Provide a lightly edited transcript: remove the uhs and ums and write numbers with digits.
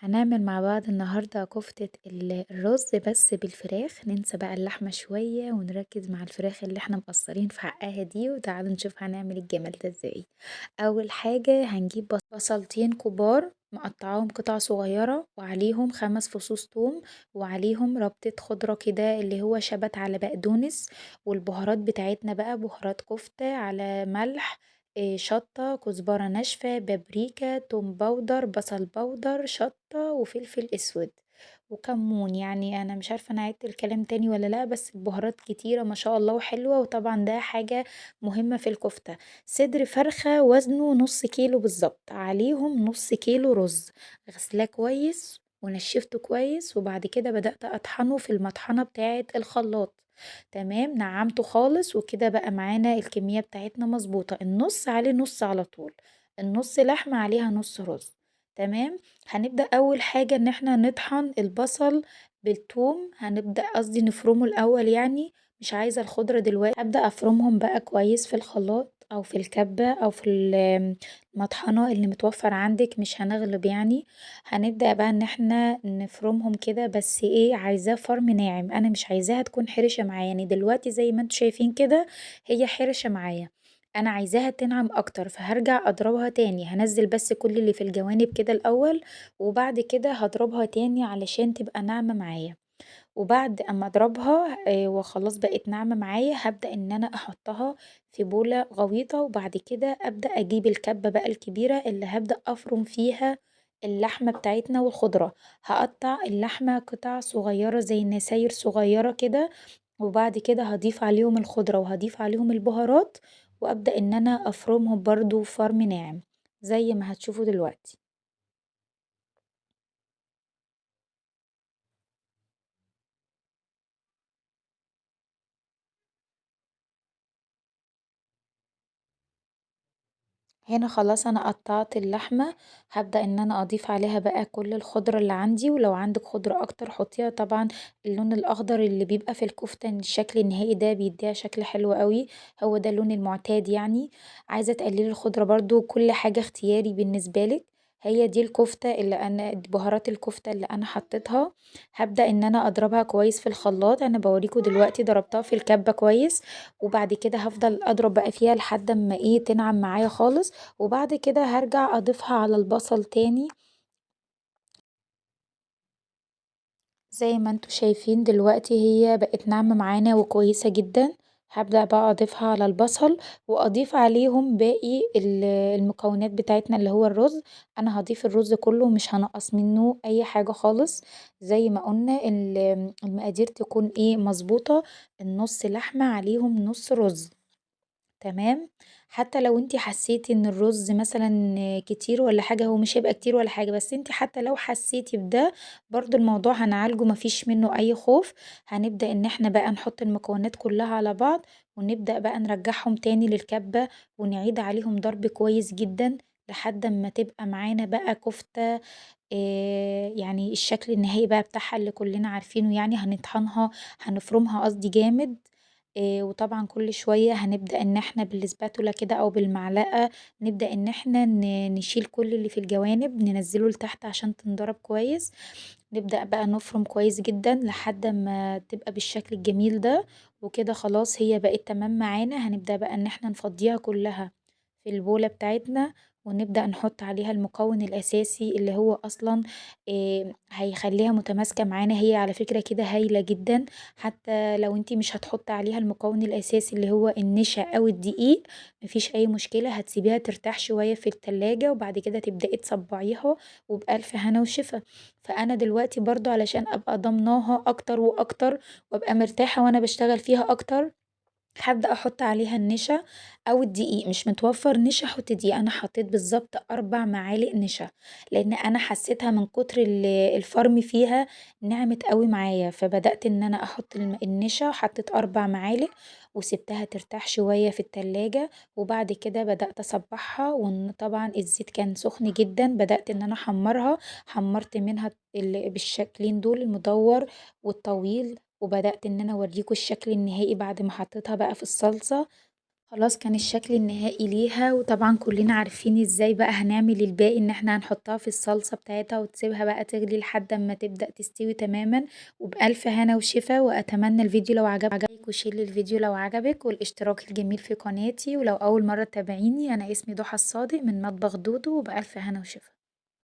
هنعمل مع بعض النهاردة كفتة الرز بس بالفراخ، ننسى بقى اللحمة شوية ونركز مع الفراخ اللي احنا مقصرين في حقها دي، وتعالوا نشوف هنعمل الجمال ده ازاي. اول حاجة هنجيب بصلتين كبار مقطعاهم قطع صغيرة وعليهم 5 فصوص توم، وعليهم ربطة خضرة كده اللي هو شبت على بقدونس، والبهارات بتاعتنا بقى بهارات كفتة على ملح، شطة، كزبرة ناشفة، بابريكا، توم باودر، بصل باودر، شطة، وفلفل اسود، وكمون. يعني انا مش عارفة انا عدت الكلام تاني ولا لا، بس البهارات كتيرة ما شاء الله وحلوة، وطبعا ده حاجة مهمة في الكفتة. صدر فرخة وزنه نص كيلو بالظبط، عليهم نص كيلو رز، غسلاه كويس ونشفته كويس، وبعد كده بدأت أطحنه في المطحنة بتاعة الخلاط. تمام، نعمته خالص، وكده بقى معانا الكمية بتاعتنا مظبوطة، النص عليه نص على طول، النص لحمة عليها نص رز. تمام. هنبدأ أول حاجة إن احنا نطحن البصل بالثوم، هنبدأ قصدي نفرمه الأول يعني، مش عايزة الخضرة دلوقتي. هبدأ أفرمهم بقى كويس في الخلاط أو في الكبة أو في المطحنة اللي متوفر عندك، مش هنغلب يعني. هنبدأ بقى ان احنا نفرمهم كده، بس ايه، عايزاه فرم ناعم، انا مش عايزاها تكون حرشة معايا، يعني دلوقتي زي ما انتوا شايفين كده هي حرشة معايا، انا عايزاها تنعم اكتر، فهرجع اضربها تاني، هنزل بس كل اللي في الجوانب كده الاول، وبعد كده هضربها تاني علشان تبقى ناعمة معايا. وبعد اما اضربها وخلاص بقت ناعمة معايا، هبدأ ان انا احطها في بولة غويطة، وبعد كده ابدأ اجيب الكبة بقى الكبيرة اللي هبدأ افرم فيها اللحمة بتاعتنا والخضرة. هقطع اللحمة قطع صغيرة زي نساير صغيرة كده، وبعد كده هضيف عليهم الخضرة وهضيف عليهم البهارات، وابدأ ان انا افرمهم برضو فرم ناعم زي ما هتشوفوا دلوقتي. هنا خلاص انا قطعت اللحمة، هبدأ ان انا اضيف عليها بقى كل الخضرة اللي عندي، ولو عندك خضرة اكتر حطيها طبعا. اللون الاخضر اللي بيبقى في الكفتة الشكل النهائي ده بيديها شكل حلو قوي، هو ده اللون المعتاد يعني. عايزة تقللي الخضرة برضو كل حاجة اختياري بالنسبة لك. هي دي الكفتة اللي انا بهارات الكفتة اللي انا حطيتها. هبدأ ان انا اضربها كويس في الخلاط، انا بوريكم دلوقتي ضربتها في الكبة كويس، وبعد كده هفضل اضرب بقى فيها لحد ما ايه تنعم معايا خالص، وبعد كده هرجع اضيفها على البصل تاني زي ما انتوا شايفين دلوقتي هي بقت ناعمة معانا وكويسة جدا. هبدأ بقى اضيفها على البصل، واضيف عليهم باقي المكونات بتاعتنا اللي هو الرز. انا هضيف الرز كله، مش هنقص منه اي حاجة خالص، زي ما قلنا المقادير تكون ايه مظبوطة، النص لحمة عليهم نص رز. تمام. حتى لو انتي حسيتي ان الرز مثلا كتير ولا حاجة، هو مش هيبقى كتير ولا حاجة، بس انتي حتى لو حسيتي بده برضو الموضوع هنعالجه، مفيش منه اي خوف. هنبدأ ان احنا بقى نحط المكونات كلها على بعض، ونبدأ بقى نرجعهم تاني للكبة، ونعيد عليهم ضرب كويس جدا لحد ما تبقى معانا بقى كفتة. يعني الشكل النهائي بقى بتاعها اللي كلنا عارفينه، يعني هنطحنها، هنفرمها قصدي جامد. وطبعًا كل شوية هنبدأ إن إحنا بالسباتولا كده أو بالمعلقة نبدأ إن إحنا نشيل كل اللي في الجوانب، ننزّله لتحت عشان تنضرب كويس، نبدأ بقى نفرم كويس جدًا لحد أما تبقى بالشكل الجميل ده، وكده خلاص هي بقت تمام معانا. هنبدأ بقى إن إحنا نفضّيها كلها في البولة بتاعتنا، ونبدأ نحط عليها المكون الأساسي اللي هو أصلًا هيخلّيها متماسكة معانا، هي على فكرة كده هايلة جدًا. حتى لو أنتِ مش هتحطّي عليها المكون الأساسي اللي هو النشا أو الدقيق، ما فيش أي مشكلة، هتسيبيها ترتاح شوية في التلاجة، وبعد كده تبدئي تصبّعيها وبألف هنا وشفا. فأنا دلوقتي برضه علشان أبقى ضامناها أكتر وأكتر، وأبقى مرتاحة وأنا باشتغل فيها أكتر، هابدأ أحط عليها النشا أو الدقيق، مش متوفر نشا حطي دقيق، أنا حطيت بالظبط 4 معالق نشا، لأن أنا حسيتها من كتر الفرم فيها نعمت قوي معايا، فبدأت إن أنا أحط النشا، حطيت 4 معالق وسبتها ترتاح شوية في التلاجة، وبعد كده بدأت أصبحها، وإن طبعا الزيت كان سخن جدا، بدأت إن أنا أحمرها، حمرت منها بالشكلين دول المدور والطويل، وبدأت إن أنا أوريكوا الشكل النهائي بعد ما حطيتها بقى في الصلصة. خلاص كان الشكل النهائي ليها وطبعا كلنا عارفين ازاي بقى هنعمل الباقي ان احنا هنحطها في الصلصة بتاعتها وتسيبها بقى تغلي لحد ما تبدأ تستوي تماما وبألف هنا وشفا وأتمنى الفيديو لو عجبك وشير لي الفيديو لو عجبك والاشتراك الجميل في قناتي ولو أول مرة تتابعيني أنا اسمي ضحى الصادق من مطبخ دودو وبألف هنا وشفا.